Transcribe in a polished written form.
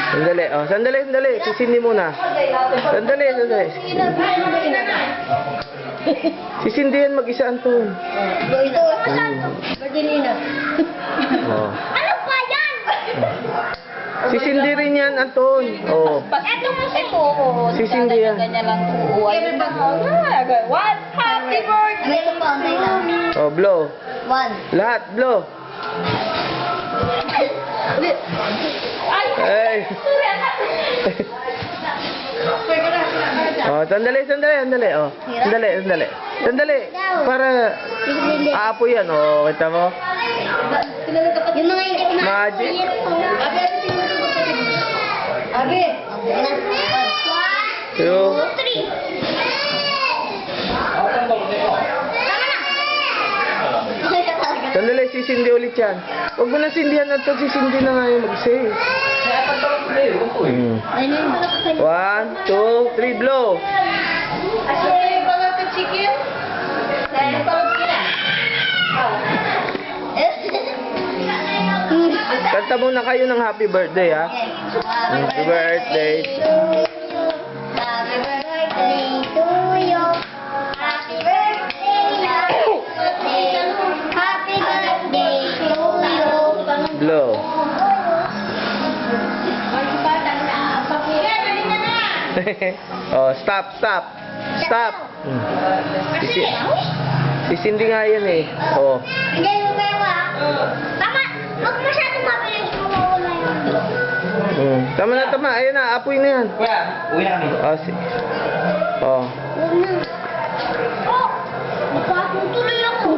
Sandali, oh. Sandali. Sisindi muna. Sandali. Sisindi yan mag-isa, Anton. Ito. Virginina. Oh. Ano pa yan? Sisindi rin yan, Anton. Oh. Ito. Sisindi yan. Ganyan lang po. What? Happy birthday! May ito pa, antay lang. Oh, blow. 1. Lahat, blow. Hey. Oh, sandali. Oh. Sandali. Para aapoy yan, oh. Kita mo? Yung mga ingit na. Magic. Abi. 2. 3. Sandali, sisindi ulit yan. Huwag mo na sindihan at sisindi na nga yung mag-say. 1, 2, 3, blow. Kanta muna kayo ng happy birthday, ha? Happy birthday. Happy birthday to you. Happy birthday, happy birthday to you. Blow. Oh, stop. Sisindi nga yan eh. Oh. Hindi mo kayo Tama, huwag masyadong mabilis mo mawala yun. Tama. Ayun na, apoy na yan. Kuya, uwi na kami. Oh. Huwag na. Oh! Magpapatuloy ako.